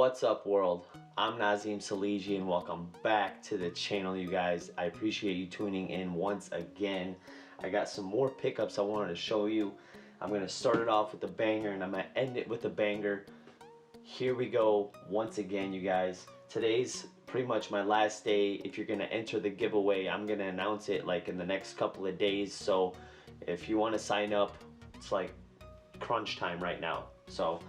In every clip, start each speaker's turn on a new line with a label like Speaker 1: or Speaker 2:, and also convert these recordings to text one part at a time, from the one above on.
Speaker 1: What's up, world? I'm NazimSaliji and welcome back to the channel, you guys. I appreciate you tuning in once again. I got some more pickups I wanted to show you. I'm going to start it off with a banger and I'm going to end it with a banger. Here we go once again, you guys. Today's pretty much my last day. If you're going to enter the giveaway, I'm going to announce it like in the next couple of days. So if you want to sign up, it's like crunch time right now. So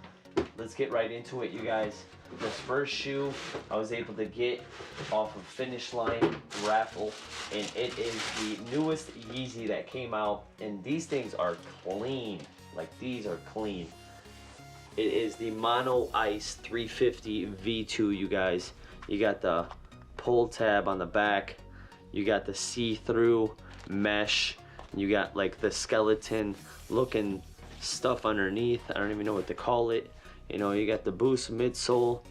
Speaker 1: let's get right into it, you guys. This first shoe I was able to get off of Finish Line raffle, and it is the newest Yeezy that came out, and these things are clean. Like, these are clean. It is the Mono Ice 350 V2, you guys. You got the pull tab on the back, you got the see-through mesh, you got like the skeleton looking stuff underneath. I don't even know what to call it. You know, you got the Boost midsole,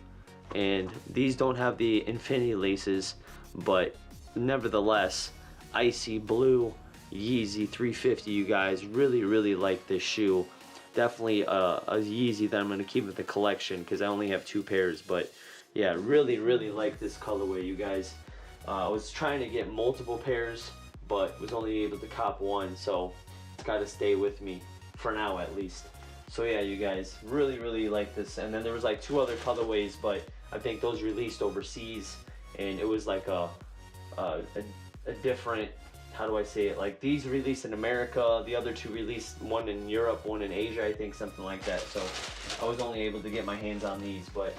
Speaker 1: and these don't have the infinity laces, but nevertheless, icy blue Yeezy 350, you guys. Really like this shoe. Definitely a Yeezy that I'm going to keep in the collection because I only have 2 pairs. But yeah, really like this colorway, you guys. I was trying to get multiple pairs, but was only able to cop one, so it's got to stay with me for now at least. So yeah, you guys, really like this. And then there was like 2 other colorways, but I think those released overseas, and it was like a different, how do I say it, like these released in America, the other 2 released, one in Europe, one in Asia, I think, something like that. So I was only able to get my hands on these. But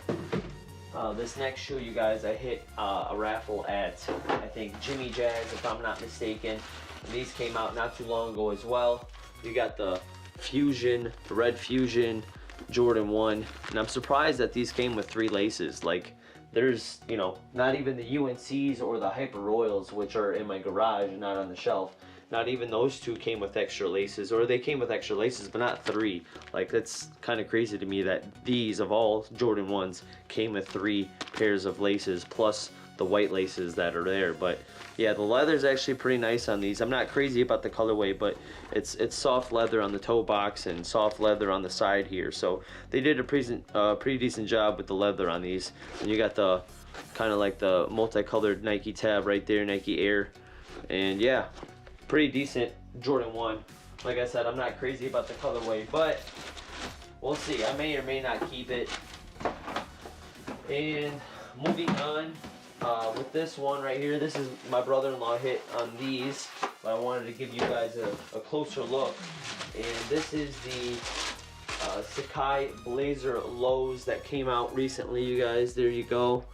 Speaker 1: this next shoe, you guys, I hit a raffle at, I think, Jimmy Jazz, if I'm not mistaken. And these came out not too long ago as well. You got the Fusion, the Red Fusion Jordan 1, and I'm surprised that these came with 3 laces. Like, there's, you know, not even the UNCs or the Hyper Royals, which are in my garage and not on the shelf, not even those 2 came with extra laces, or they came with extra laces but not 3. Like, that's kind of crazy to me that these, of all Jordan 1s, came with 3 pairs of laces plus the white laces that are there. But yeah, the leather's actually pretty nice on these. I'm not crazy about the colorway, but it's soft leather on the toe box and soft leather on the side here. So they did a pretty decent job with the leather on these. And you got the kind of like the multicolored Nike tab right there, Nike Air. And yeah, pretty decent Jordan 1. Like I said, I'm not crazy about the colorway, but we'll see. I may or may not keep it. And moving on, with this one right here, this is my brother-in-law hit on these, but I wanted to give you guys a closer look. And this is the Sacai Blazer lows that came out recently, you guys. There you go,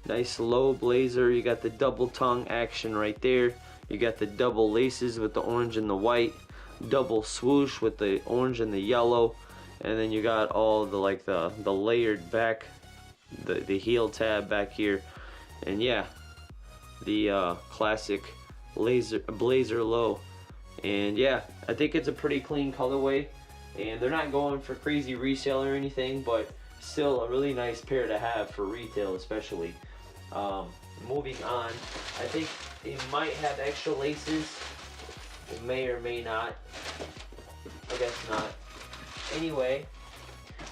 Speaker 1: nice low blazer. You got the double tongue action right there. You got the double laces with the orange and the white, double swoosh with the orange and the yellow, and then you got all the like the layered back, the heel tab back here. And yeah, the classic blazer low. And yeah, I think it's a pretty clean colorway, and they're not going for crazy resale or anything, but still a really nice pair to have for retail, especially. Moving on, I think they might have extra laces. It may or may not. I guess not. Anyway,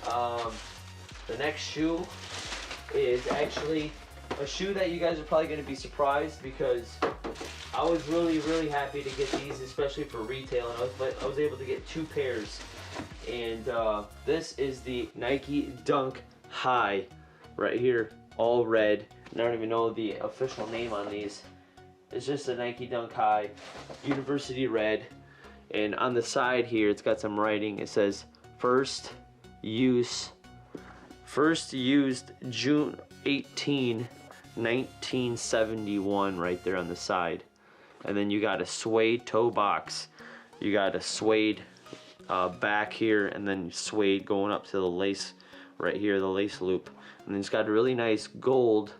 Speaker 1: the next shoe is actually a shoe that you guys are probably going to be surprised, because I was really happy to get these, especially for retail, and I was able to get 2 pairs. And this is the Nike Dunk High right here, all red. And I don't even know the official name on these. It's just a Nike Dunk High, University Red. And on the side here, it's got some writing. It says first used June 18, 1971 right there on the side. And then you got a suede toe box. You got a suede back here, and then suede going up to the lace right here, the lace loop. And then it's got a really nice gold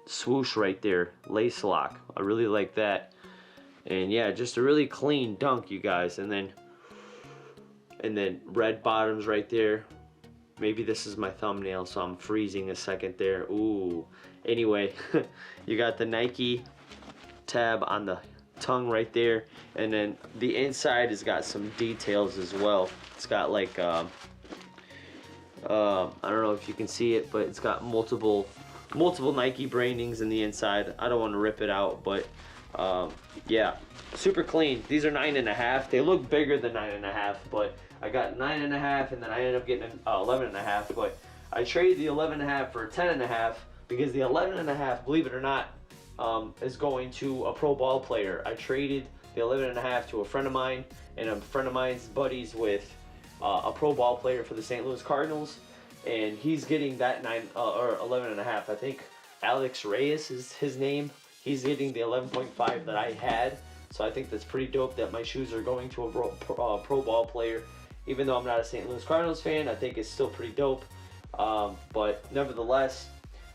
Speaker 1: swoosh right there, lace lock. I really like that. And yeah, just a really clean dunk, you guys. And then red bottoms right there. Maybe this is my thumbnail, so I'm freezing a second there. Ooh. Anyway, you got the Nike tab on the tongue right there, and then the inside has got some details as well. It's got like I don't know if you can see it, but it's got multiple Nike brandings in the inside. I don't want to rip it out, but yeah, super clean. These are 9.5. They look bigger than 9.5, but I got 9.5, and then I ended up getting 11.5. But I traded the 11.5 for 10.5 because the 11.5, believe it or not, is going to a pro ball player. I traded the 11.5 to a friend of mine, and a friend of mine's buddies with a pro ball player for the St. Louis Cardinals, and he's getting that 9 or 11.5. I think Alex Reyes is his name. He's getting the 11.5 that I had, so I think that's pretty dope that my shoes are going to a pro ball player. Even though I'm not a St. Louis Cardinals fan, I think it's still pretty dope. But nevertheless,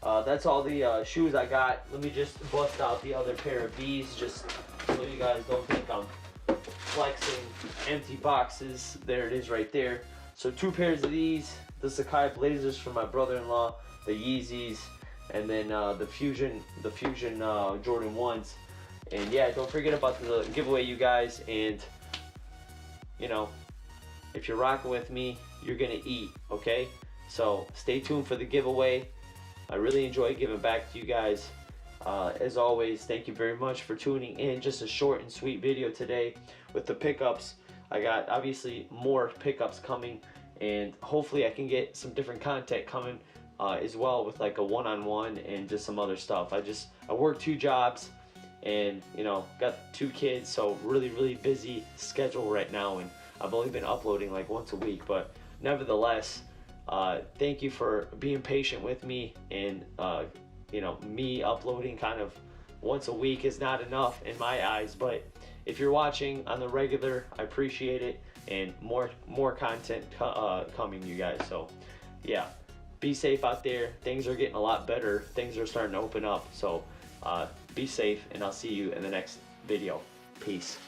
Speaker 1: that's all the shoes I got. Let me just bust out the other pair of these, just so you guys don't think I'm flexing empty boxes. There it is right there. So 2 pairs of these, the Sacai Blazers for my brother-in-law, the Yeezys, and then the Fusion Jordan 1s. And yeah, don't forget about the giveaway, you guys. And you know, if you're rocking with me, you're gonna eat, okay? So stay tuned for the giveaway. I really enjoy giving back to you guys. As always, thank you very much for tuning in. Just a short and sweet video today with the pickups. I got obviously more pickups coming, and hopefully I can get some different content coming as well, with like a one-on-one and just some other stuff. I work 2 jobs, and you know, got 2 kids, so really busy schedule right now, and I've only been uploading like once a week. But nevertheless, thank you for being patient with me, and you know, me uploading kind of once a week is not enough in my eyes, but if you're watching on the regular, I appreciate it, and more content coming, you guys. So yeah, be safe out there. Things are getting a lot better. Things are starting to open up, so be safe, and I'll see you in the next video. Peace.